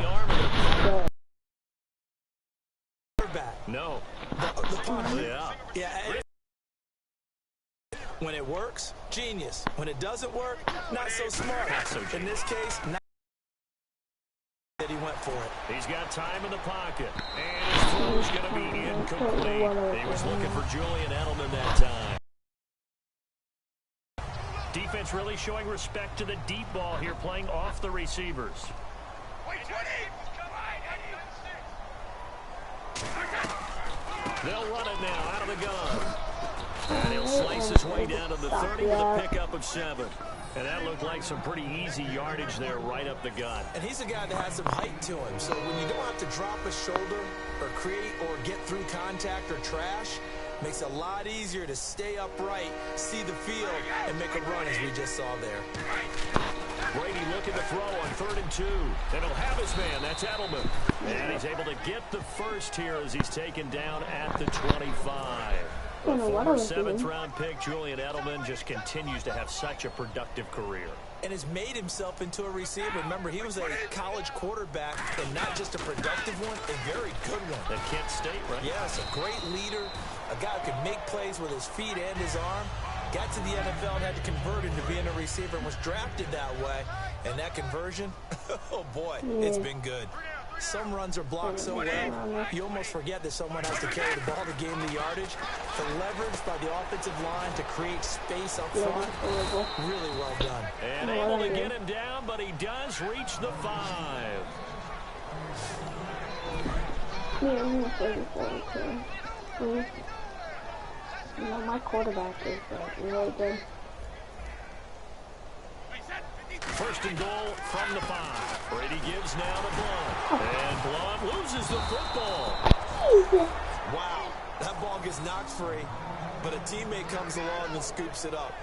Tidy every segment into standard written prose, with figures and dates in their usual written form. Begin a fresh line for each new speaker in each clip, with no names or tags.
the arm of the
quarterback.
No.
The punter.
Yeah.
Yeah. When it works, genius. When it doesn't work, not so smart.
Not so
in this case, not that he went for it.
He's got time in the pocket. And his throw's going to be incomplete. He was looking for Julian Edelman that time. Defense really showing respect to the deep ball here, playing off the receivers. They'll run it now out of the gun. And he'll slice his way down to the 30 with a pickup of 7. And that looked like some pretty easy yardage there right up the gut.
And he's a guy that has some height to him. So when you don't have to drop a shoulder or create or get through contact or trash, makes it a lot easier to stay upright, see the field, and make a run as we just saw there.
Brady looking to throw on 3rd and 2. And he'll have his man. That's Edelman. And he's able to get the first here as he's taken down at the 25. The former 7th-round pick, Julian Edelman, just continues to have such a productive career.
And has made himself into a receiver. Remember, he was a college quarterback, and not just a productive one, a very good one.
At Kent State, right?
Yes, a great leader, a guy who could make plays with his feet and his arm. Got to the NFL and had to convert into being a receiver and was drafted that way. And that conversion, oh boy, it's been good. Some runs are blocked so well, you almost forget that someone has to carry the ball to gain the yardage. The leverage by the offensive line to create space up front, really well done.
And able to get him down, but he does reach the 5.
You know, my quarterback is really good.
1st and goal from the 5. Brady gives now to Blunt. And Blunt loses the football.
Wow, that ball gets knocked free, but a teammate comes along and scoops it up.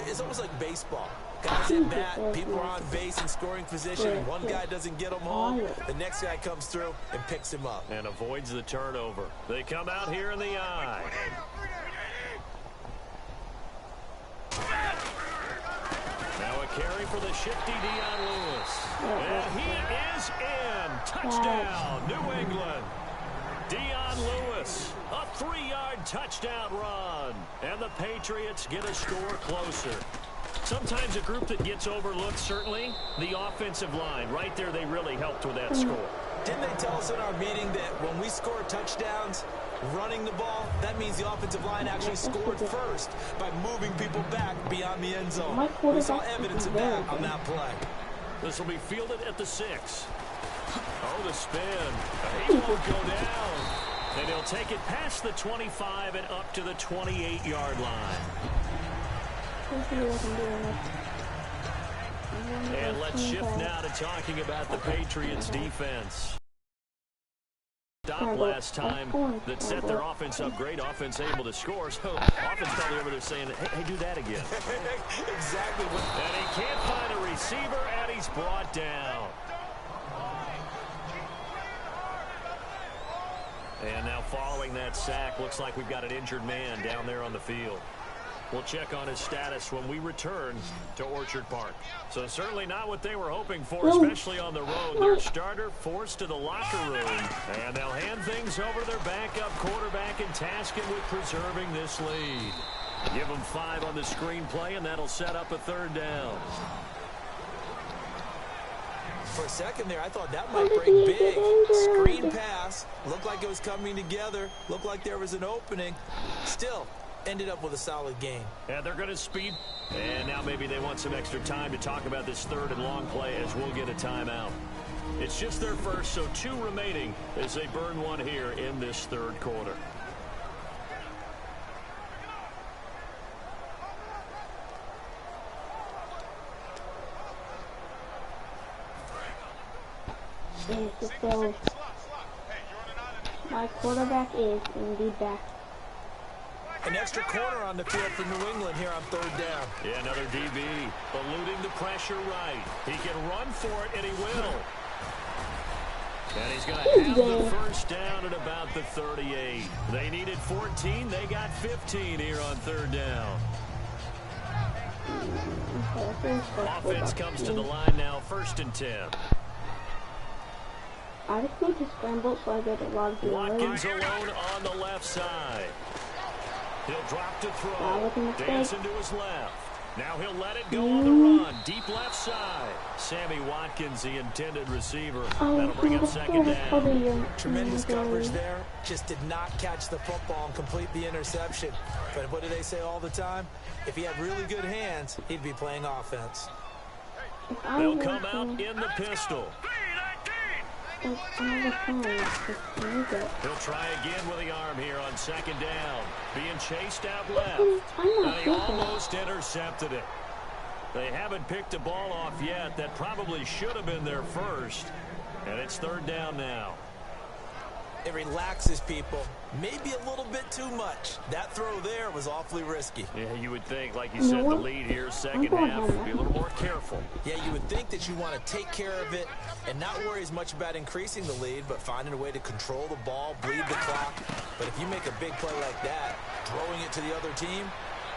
It's almost like baseball. Guys at bat, people are on base in scoring position. One guy doesn't get him home. The next guy comes through and picks him up.
And avoids the turnover. They come out here in the eye. Now a carry for the shifty Dion Lewis. And he is in. Touchdown, New England. Dion Lewis, a 3-yard touchdown run. And the Patriots get a score closer. Sometimes a group that gets overlooked, certainly, the offensive line. Right there, they really helped with that score.
Didn't they tell us in our meeting that when we score touchdowns, running the ball, that means the offensive line actually scored first by moving people back beyond the end zone. We saw evidence of that on that play.
This will be fielded at the 6. Oh, the spin. He won't go down. And he'll take it past the 25 and up to the 28-yard line. And let's shift now to talking about the Patriots defense. Stop last time that set their offense up. Great offense able to score. So offense probably over there saying, hey, do that again.
Exactly.
And he can't find a receiver, and he's brought down. And now following that sack, looks like we've got an injured man down there on the field. We'll check on his status when we return to Orchard Park. So certainly not what they were hoping for, especially on the road. Their starter forced to the locker room. And they'll hand things over to their backup quarterback and task him with preserving this lead. Give him 5 on the screenplay, and that'll set up a 3rd down.
For a second there, I thought that might break big. Screen pass. Looked like it was coming together. Looked like there was an opening. Still, ended up with a solid game.
And they're going to speed. And now maybe they want some extra time to talk about this 3rd and long play as we'll get a timeout. It's just their first, so 2 remaining as they burn one here in this 3rd quarter.
My quarterback is indeed back.
An extra corner on the field for New England here on 3rd down.
Yeah, another DB eluding the pressure right. He can run for it, and he will. And he's going to have the first down at about the 38. They needed 14. They got 15 here on 3rd down. Offense comes to the line now, 1st and 10.
I just need to scramble so I get a lot of
Watkins alone on the left side. He'll drop to throw. Dancing to his left. Now he'll let it go on the run. Deep left side. Sammy Watkins, the intended receiver. That'll bring up second down.
Tremendous coverage there. Just did not catch the football and complete the interception. But what do they say all the time? If he had really good hands, he'd be playing offense.
They'll come out in the pistol.
He'll
try again with the arm here on second down. Being chased out left. He almost intercepted it. They haven't picked a ball off yet. That probably should have been their first. And it's third down now.
It relaxes people. Maybe a little bit too much. That throw there was awfully risky.
Yeah, you would think, like you said, the lead here, second half, be a little more careful.
Yeah, you would think that you want to take care of it and not worry as much about increasing the lead, but finding a way to control the ball, bleed the clock. But if you make a big play like that, throwing it to the other team,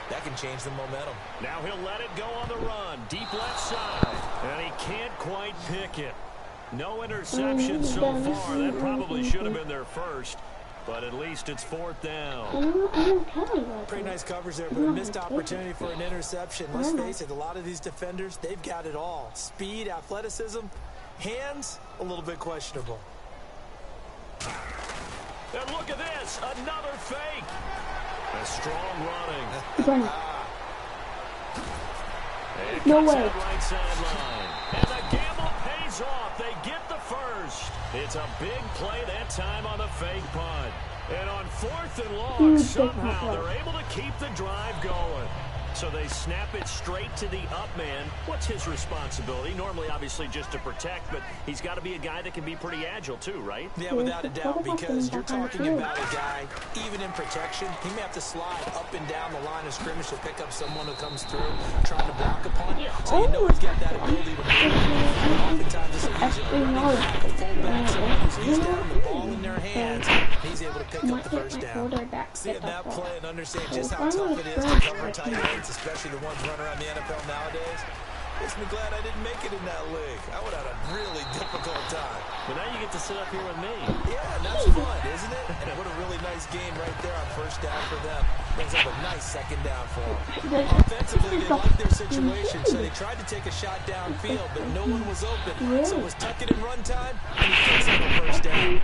that can change the momentum.
Now he'll let it go on the run. Deep left side. And he can't quite pick it. No interceptions so far. That probably should have been their first. But at least it's fourth down.
Pretty nice coverage there, but a missed opportunity for an interception. Let's face it, a lot of these defenders, they've got it all. Speed, athleticism, hands, a little bit questionable.
And look at this, another fake. A strong running.
No way.
Right sideline. And the gamble pays off. They get the first. It's a big play that time on the fake punt. And on fourth and long, somehow they're able to keep the drive going. So they snap it straight to the up man. What's his responsibility? Normally, obviously, just to protect, but he's got to be a guy that can be pretty agile too, right?
Yeah, without a doubt, because you're talking about a guy, even in protection, he may have to slide up and down the line of scrimmage to pick up someone who comes through trying to block a punt. So you know he's got that ability to move. Oftentimes it's easier running back, a fullback, someone who's used to having the ball in their hands. He's able to pick up the first down. Seeing that play and understand just how tough it is to cover tight ends, especially the ones running around the NFL nowadays, makes me glad I didn't make it in that league. I would have had a really difficult time.
But now you get to sit up here with me.
Yeah, and that's fun, isn't it? And what a really nice game right there on first down for them. Brings up a nice second down for them. Offensively, they liked their situation, so they tried to take a shot downfield, but no one was open. So it was tuck it in run time, and he picks up a first down.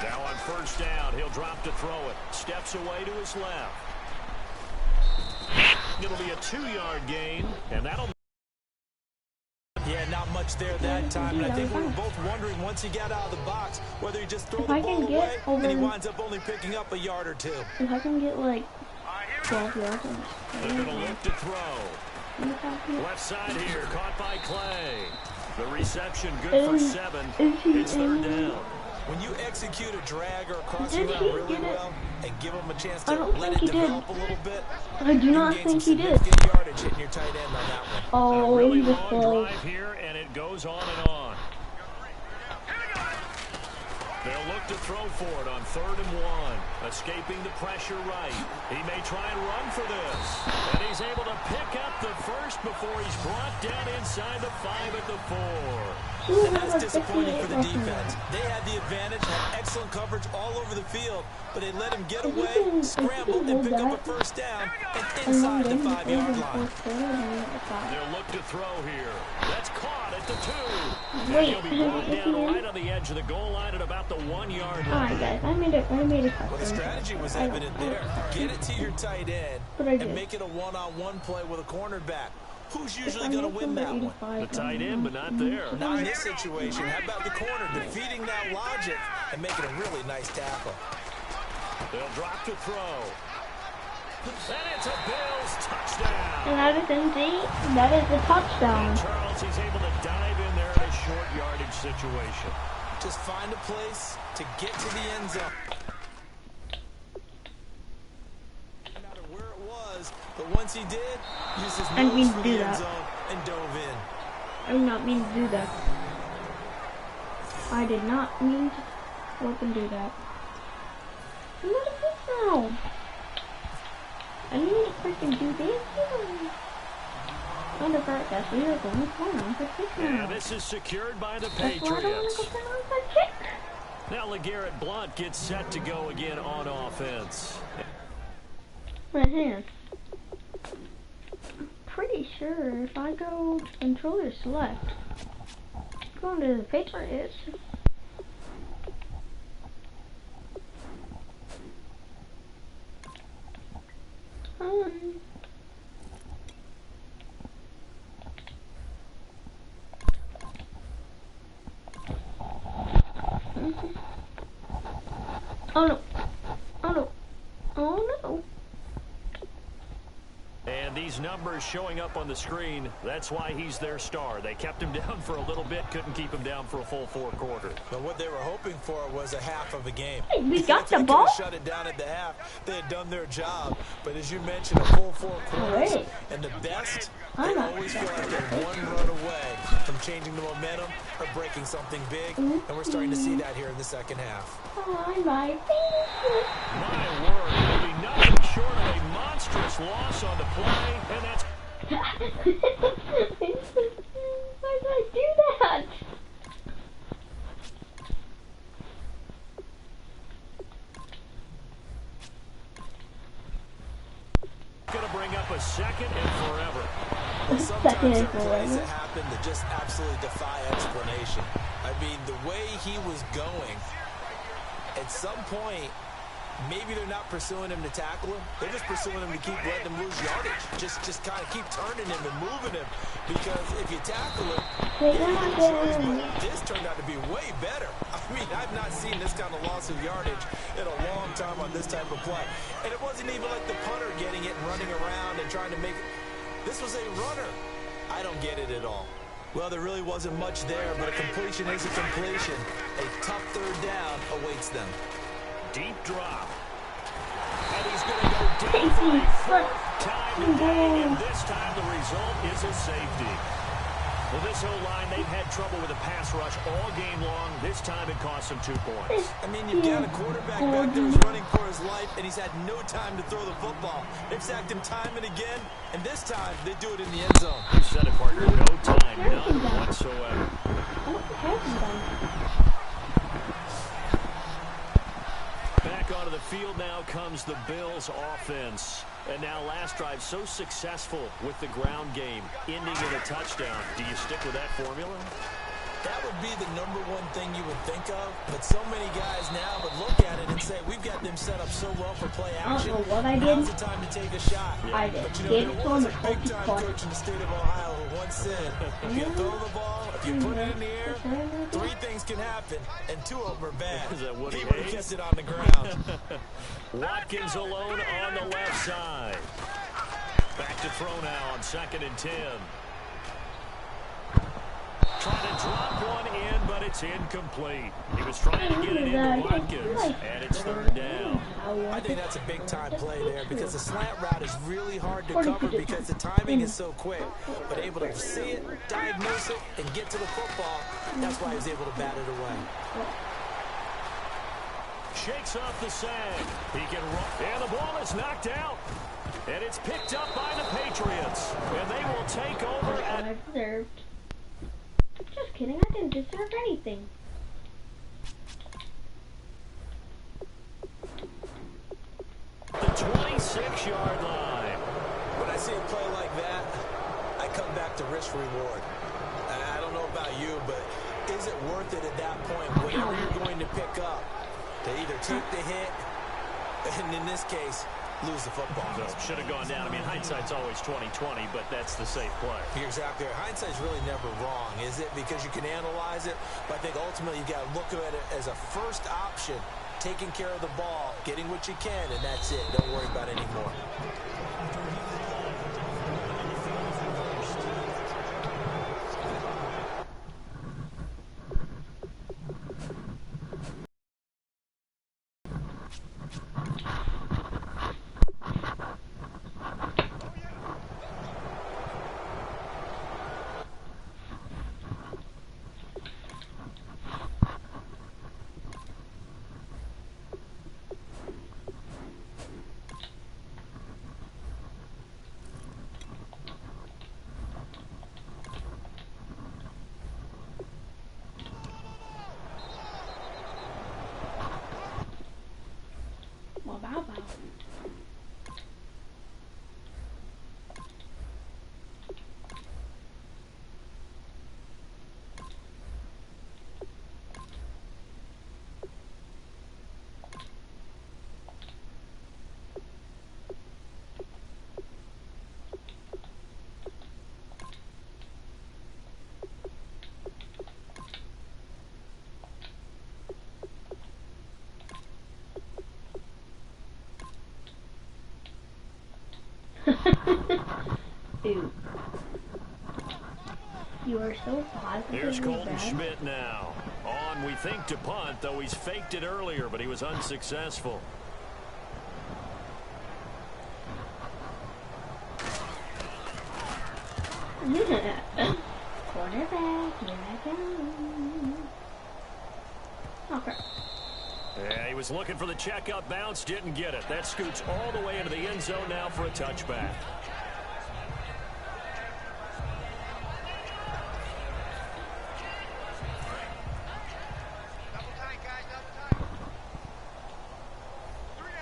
Now on first down, he'll drop to throw it. Steps away to his left. It'll be a 2-yard gain, and that'll...
Yeah, not much there that time. And I think we were both wondering once he got out of the box whether he just throw the ball away and he winds up only picking up a yard or two.
If I can get like 12 yards.
They're going to look to throw. Left side here, caught by Clay. The reception good for 7. It's third down.
When you execute a drag or a crossing route really well and give them a chance to let it develop a little bit,
I do not think he did.
Yardage hitting your tight end on that one.
Oh,
a really
he was
long
close.
drive here, and it goes on and on. They'll look to throw for it on 3rd and 1. Escaping the pressure right. He may try and run for this. And he's able to pick up the first before he's brought down inside the 5 at the 4.
And that's disappointing for the defense. They had the advantage, had excellent coverage all over the field, but they let him get away, scramble, and pick up a first down and inside the 5-yard line.
They'll look to throw here. That's caught at the 2. And he'll be brought down right on the edge of the goal line at about the 1-yard line.
Alright guys, I made it.
Well, the strategy was evident there. Get it to your tight end and make it a one-on-one play with a cornerback. Who's usually going to win that one?
The tight end, but not there.
Not in this situation. How about the corner defeating that logic and making a really nice tackle?
They'll drop to throw. And it's a Bills touchdown.
And that is indeed, that is a touchdown.
And Charles, he's able to dive in there in a short yardage situation.
Just find a place to get to the end zone. No matter where it was, but once he did, used his nose for the end zone and dove in.
I did not mean to do that. I did not mean to go up and do that. What is this now? I didn't mean to freaking do this. Under protest, we are going for an onside kick now.
And this is secured by the
That's why I don't want to
Patriots.
go for an onside kick.
Now LeGarrette Blount gets set to go again on offense.
Right hand. Pretty sure if I go controller select, going to the Patriots. Oh no. Oh no. Oh no.
And these numbers showing up on the screen, that's why he's their star. They kept him down for a little bit, couldn't keep him down for a full 4 quarters.
But what they were hoping for was a half of a game.
Hey, we got
If
the
they
ball.
could've shut it down at the half, they had done their job. But as you mentioned, a full 4 quarters,
Alright.
and the best,
I'm
they
not
always feel like they're one run away from changing the momentum or breaking something big. And we're starting to see that here in the second half.
Oh, my baby.
My word, it'll be nothing short of a monstrous loss on the play, and that's
Why did I do that?
going to bring up a second and forever.
Well, sometimes
Second
there
and
are plays
forever.
that happen that just absolutely defy explanation. I mean, the way he was going, at some point, maybe they're not pursuing him to tackle him. They're just pursuing him to keep letting him lose yardage. Just kind of keep turning him and moving him. Because if you tackle him,
Wait,
you
no,
lose
no,
yardage.
no.
But this turned out to be way better. I mean, I've not seen this kind of loss of yardage in a long time on this type of play. And it wasn't even like the punter getting it and running around and trying to make it. This was a runner. I don't get it at all. Well, there really wasn't much there, but a completion is a completion. A tough third down awaits them.
deep drop. And he's going to go down for a fourth time today, and this time the result is a safety. Well, this O-line, they've had trouble with a pass rush all game long. This time it cost them 2 points.
I mean, you've got a quarterback back there who's running for his life, and he's had no time to throw the football. They've sacked him time and again, and this time they do it in the end zone.
You said it, partner. No time, none whatsoever. Back onto the field now comes the Bills offense. And now last drive so successful with the ground game, ending in a touchdown. Do you stick with that formula?
That would be the number one thing you would think of, but so many guys now would look at it and say, we've got them set up so well for play action.
I don't know what I did.
Now's the time to take a shot.
I did.
But you know,
Gave
there
it to
was
him
a
at
big-time
40
coach in the state of Ohio who once said, if you throw the ball, if you put it in the air, 3 things can happen, and 2 of them are bad.
Is that what
he
he
would have
hates?
kept it on the ground.
Watkins alone on the left side. Back to throw now on 2nd and 10. Trying to drop one in, but it's incomplete. He was trying to get it into Watkins, and it's 3rd down.
I think that's a big-time play there because the slant route is really hard to cover because the timing is so quick. But able to see it, diagnose it, and get to the football, that's why he was able to bat it away.
Shakes off the sag. He can run, and the ball is knocked out. And it's picked up by the Patriots. And they will take over at...
I deserved. Just kidding, I didn't deserve anything.
the 26-yard line.
When I see a play like that, I come back to risk-reward. I don't know about you, but is it worth it at that point, whatever you're going to pick up, to either take the hit, and in this case, lose the football?
So should have gone down. I mean, hindsight's always 20/20, but that's the safe play.
You're exactly right. Hindsight's really never wrong, is it? Because you can analyze it, but I think ultimately you've got to look at it as a first option, taking care of the ball, getting what you can, and that's it. Don't worry about it anymore.
Ew. You are so positive.
Here's Colton Schmidt now. On, we think, to punt, though he's faked it earlier, but he was unsuccessful.
Quarterback, here I go. Okay.
Yeah, he was looking for the checkup bounce, didn't get it. That scoots all the way into the end zone now for a touchback.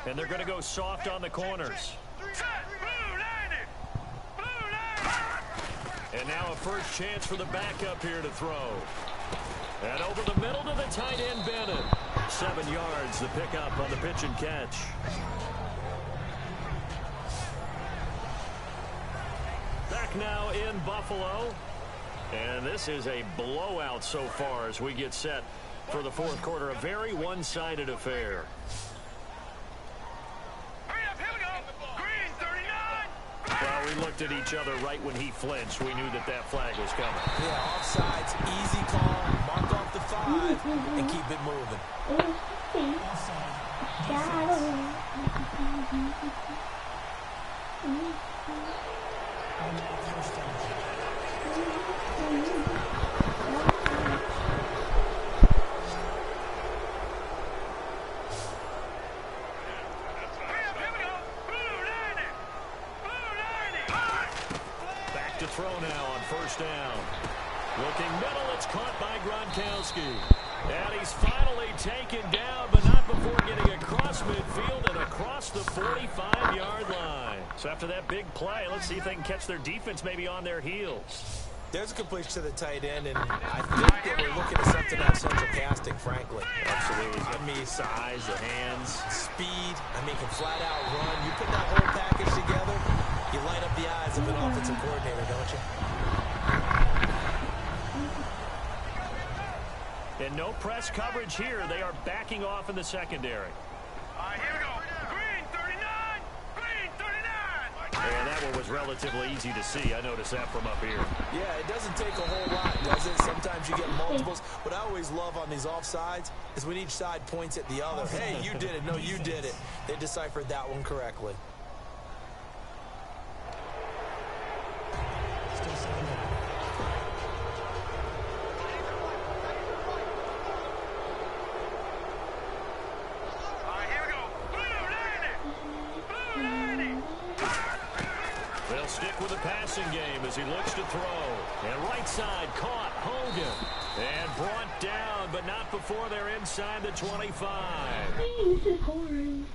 And they're going to go soft on the corners. And now a first chance for the backup here to throw. And over the middle to the tight end, Bennett. 7 yards, the pickup on the pitch and catch. Back now in Buffalo. And this is a blowout so far as we get set for the fourth quarter. A very one-sided affair. Well, we looked at each other right when he flinched. We knew that that flag was coming.
Yeah, offsides, easy call, mark off the 5, and keep it moving.
To throw now on first down. Looking middle, it's caught by Gronkowski. And he's finally taken down, but not before getting across midfield and across the 45-yard line. So after that big play, let's see if they can catch their defense maybe on their heels.
There's a completion to the tight end, and I think that we're looking at something out central casting, frankly.
Absolutely. I mean, size, the hands.
Speed. I mean, can flat out run. You put that whole package together, you light up the eyes of an offensive coordinator, don't you?
And no press coverage here. They are backing off in the secondary.
Here we go. Green 39. Green 39.
And that one was relatively easy to see. I noticed that from up here.
Yeah, it doesn't take a whole lot, does it? Sometimes you get multiples. What I always love on these offsides is when each side points at the other. Hey, you did it. No, you did it. They deciphered that one correctly.
They'll stick with the passing game as he looks to throw. And right side caught Hogan. And brought down, but not before they're inside the 25.
This is boring.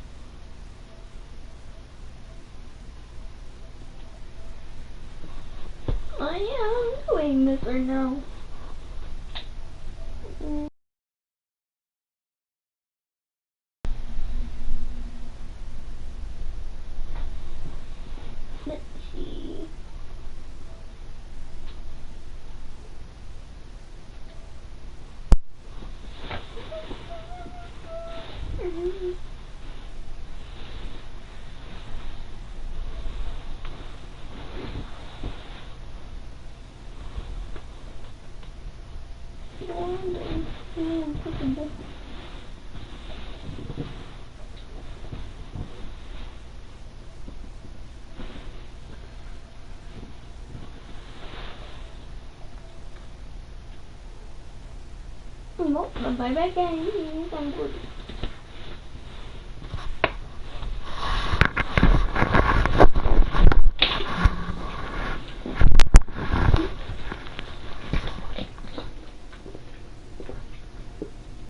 I am doing this right now. Let's see. Một lần phải bé gan, con